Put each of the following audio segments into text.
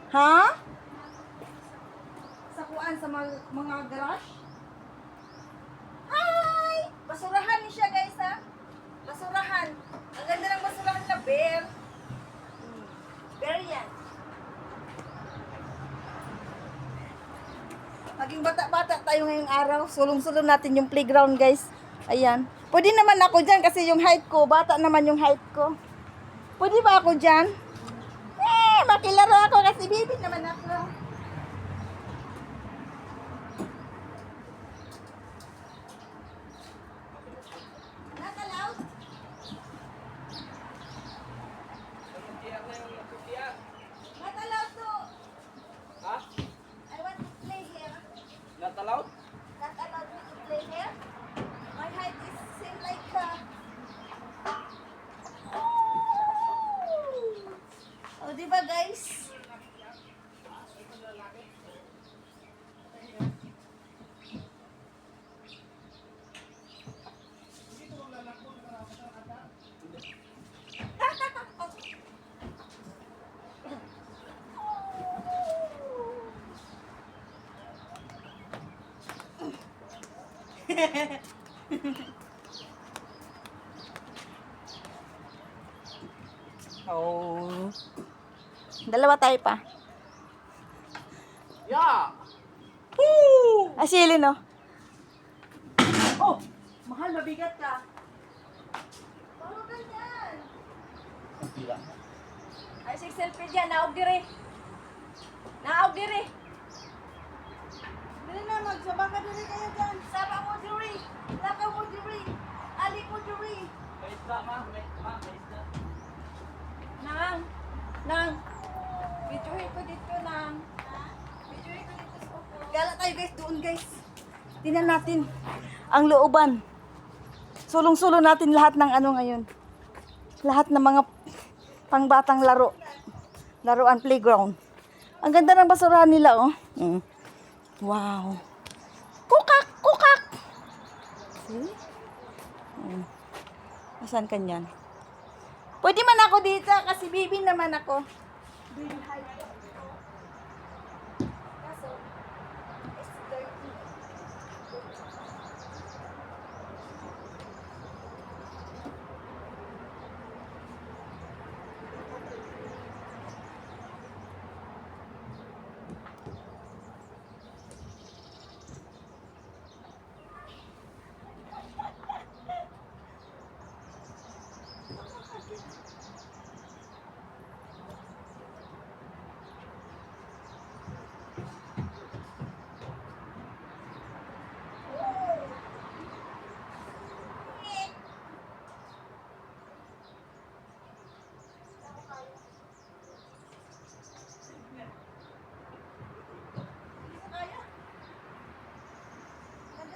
Ha? Sa kuan sa mga garage? Hi! Basurahan ni siya guys ha. Basurahan. Ang ganda ng basurahan na bear. Bear yan. Maging bata-bata tayo ngayong araw. Sulong-sulong natin yung playground guys. Ayan. Pwede naman ako dyan kasi yung height ko. Bata naman yung height ko. Pwede ba ako dyan? Makilaro ako kasi baby naman ako. Not allowed? Not allowed to. Ha? I want to play here. Not allowed? Not allowed me to play here. My height is same like Oh, di ba guys? Oh. Dalawa tayo pa. Yeah! Asili no? Oh! Mahal, mabigat ka. Paro ka dyan. Ay, sig selfie dyan. Naog diri. Naog diri. Dili na, magsaba ka diri kayo dyan. Saba mo diri. Laka mo diri. Ali mo diri. May isda, ma. May isda. Nang. Nang. Videohin ko dito, Nang. Videohin ko dito sa upo. Gala tayo guys, doon guys. Tingnan natin ang looban. Sulong-sulong natin lahat ng ano ngayon. Lahat ng mga pangbatang laro. Laruan playground. Ang ganda ng basurahan nila, oh. Wow. Kukak! Kukak! See? Asan ka niyan? Pwede man ako dito kasi baby naman ako. Baby height. Kaso, it's dirty.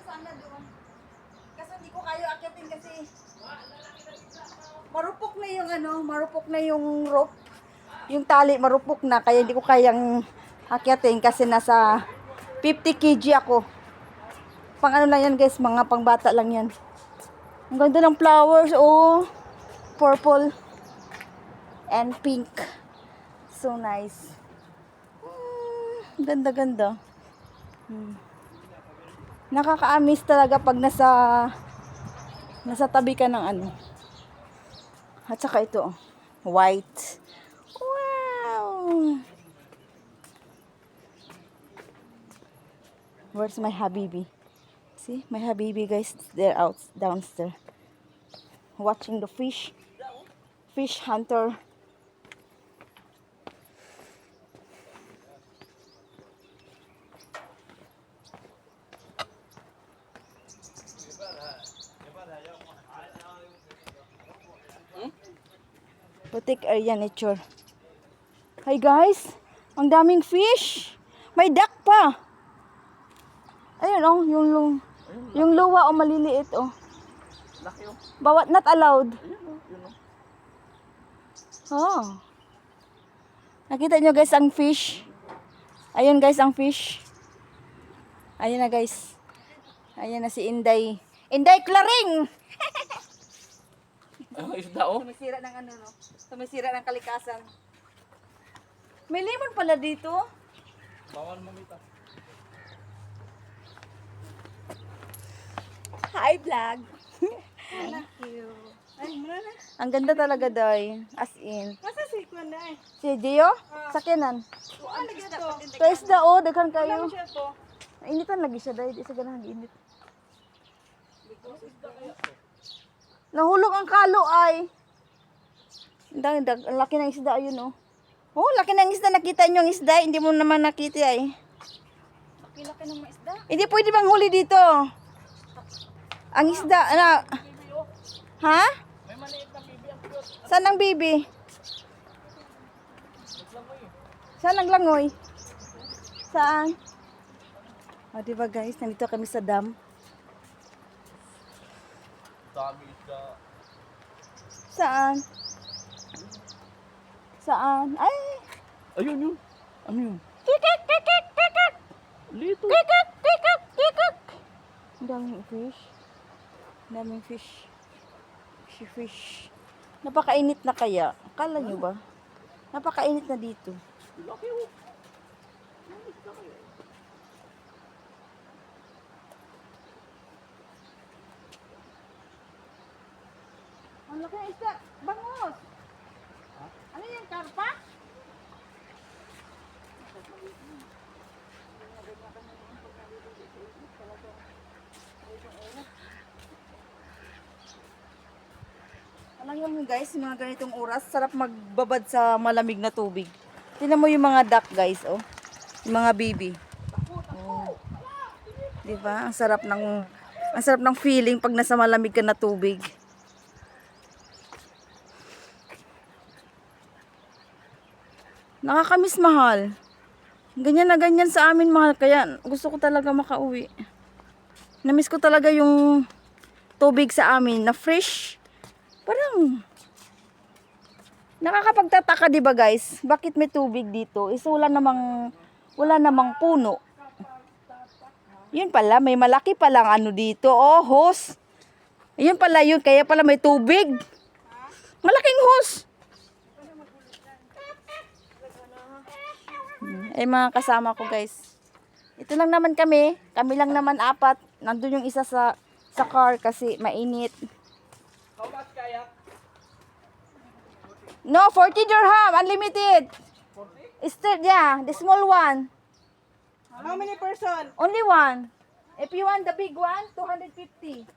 Sana doon. Kasi hindi ko kayo akyatin kasi marupok na yung ano, marupok na yung rope. Yung tali marupok na kaya hindi ko kayang akyatin kasi nasa 50 kg ako. Pang ano lang yan guys, mga pangbata lang yan. Ang ganda ng flowers, oh. Purple and pink. So nice. Ganda-ganda. Nakaka-amaze talaga pag nasa tabi ka ng ano. At saka ito, white. Wow! Where's my habibi? See, my habibi guys, they're out downstairs. Watching the fish. Fish hunter. Putik area nature. Hi guys, ang daming fish. May duck pa. Ayun oh, yung luwa o maliliit oh. Laki oh. Bawat not allowed. Ayun oh. Yun oh. Oh. Nakita nyo guys ang fish. Ayun guys ang fish. Ayun na guys. Ayun na si Inday. Inday Claring! Ay, isda oh. Sumisira ng ano no. Sumisira ng kalikasan. May lemon pala dito. Bawal mamita. Hi, vlog. Thank you. Ay, muna na. Ang ganda talaga, Day. As in. Masa si Kwan na eh. Si Gio, sakinan. Ano lagi to? Sa isda, oh, daghan Ano kayo. siya to? Initan lagi siya, Day. Di sa ganang init. Nahulog ang kalo, ay. Ang laki ng isda, ayun, oh. Oh, laki ng isda. Nakita niyo ang isda. Hindi mo naman nakita, ay. Laki ng mga isda. Hindi pwede bang huli dito? Ang isda, ano? Ha? May maliit na bibi ang cute. Saan ang bibi? Saan ang langoy? Saan? O, diba guys, nandito kami sa dam. Dami isda. Saan? Saan? Ay! Ayun yun. Ano yun? Kikik! Kikik! Kikik! Lito. Kikik! Kikik! Kikik! Ang daming fish. Ang daming fish. Fishy fish. Napakainit na kaya. Kala nyo ba? Napakainit na dito. Laki oh. Ang laki ng isda. Bangus! Ano yan? Karpa? Alam mo guys, yung mga ganitong oras, sarap magbabad sa malamig na tubig. Tingnan mo yung mga duck guys, oh. Yung mga baby. Oh. 'Di ba? Ang sarap ng feeling pag nasa malamig ka na tubig. Nakakamiss, mahal. Ganyan na ganyan sa amin, mahal. Kaya gusto ko talaga makauwi. Namiss ko talaga yung tubig sa amin na fresh. Parang nakakapagtataka, 'di ba guys? Bakit may tubig dito? Is wala namang puno. Yun pala, may malaki palang ano dito. Oh, hose. Yun pala yun, kaya pala may tubig. Malaking hose. Eh mga kasama ko guys. Ito lang naman kami. Kami lang naman apat. Nandun yung isa sa car kasi mainit. How much kaya? No, 40 dirham, unlimited. 40? Still, yeah, the small one. How many person? Only one. If you want the big one, 250.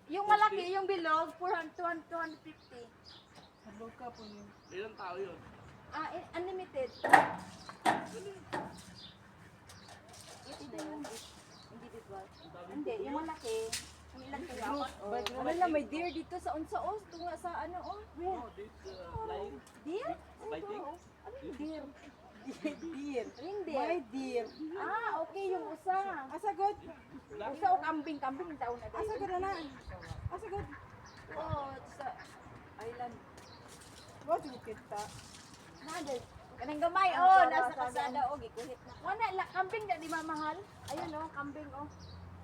Yung malaki, yung bilog, 250. Sabog ka po yun. Ilang tao yun? Unlimited. Ito yung individual. Hindi, yung malaki. Yung ilan kaya? Wala na, may deer dito sa unsaos. Tunga sa ano, oh. Where? Oh, this flying. Deer? Fighting? Ano yung deer? Deer. Hindi. My deer. Okay, yung usa. Asa good? Usa o kambing taon na Asa good na? Asa good? Oo, sa island. What you kita? Nada. Kanang gamay, oh, nasa kasada, oh, gikuhit na. Wala, kambing na di mamahal. Ayun, oh, kambing, oh.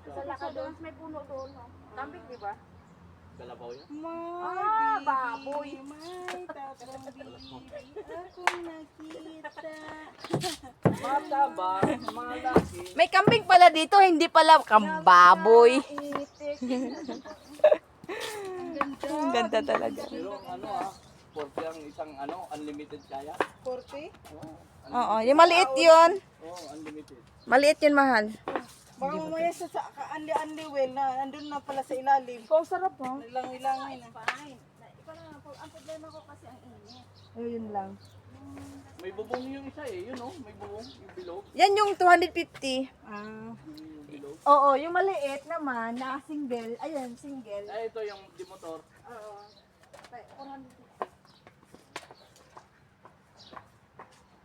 Sa lakadon, may puno doon, oh. Kambing, di ba? Kalabaw yan? My baboy. My tatlong baby. Akong nakita. Mga taba, mga laki. May kambing pala dito, hindi pala kambaboy. Itik. Ang ganda talaga. Pero ano 40 ang isang unlimited kaya? 40? Oo, yung maliit yun. Unlimited. Maliit yun, mahal. Baka mamaya sa anli-anli well na andun na pala sa ilalim. Oh, sarap, oh. Ilang-ilangin na. Ang problema ko kasi ang init. Ayun lang. May bubong yung isa yun may bubong, yung bilog. Yan yung 250. Yung bilog. Oo, yung maliit naman, na single. Ayan, single. Ay, ito yung di motor. Oo. 450.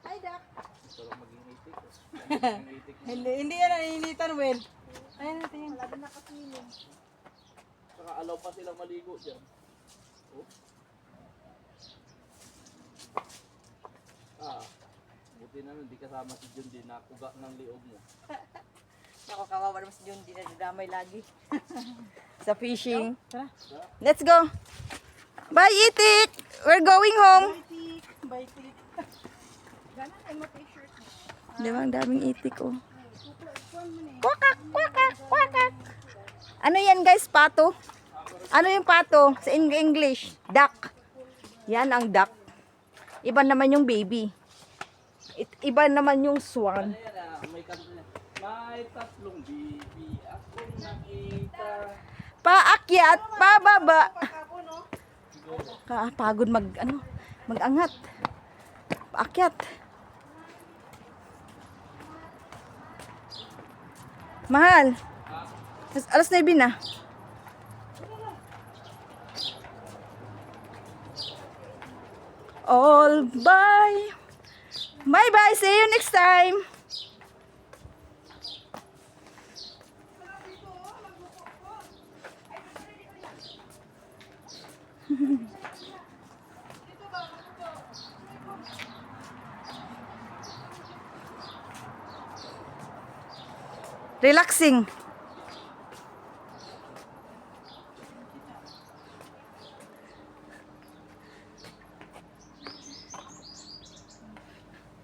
Hi, Doc. Sarap maging itik. Hindi yan nainitan well. Ayun natin yun. Wala din nakapiling. Saka alaw pa silang maligo dyan. Oh. Buti na hindi kasama si John din nakuga ng liog mo. Ako, kawawa naman si Jun, di na dinamay lagi. Sa fishing. Tara. Let's go. Bye, Itik! We're going home. Bye, tik. Di ba? Ang daming itik, oh. Kwakak, kwakak, kwakak. Ano yan, guys? Pato? Ano yung pato? Sa English? Duck. Yan ang duck. Iba naman yung baby. Iba naman yung swan. Ano yan may kanto niya. May tatlong bibi akong nakita. Paakyat, pababa. Pagod mag-angat. Paakyat. Mahal. Alas 9 na. All bye. Bye-bye. See you next time. Relaxing.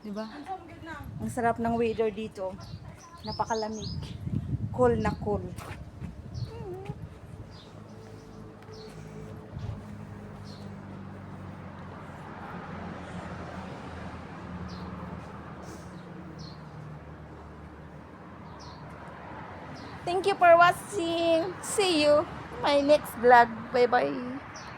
Diba? Ang sarap ng weather dito. Napakalamig. Cool na cool. Thank you for watching. See you my next vlog. Bye bye.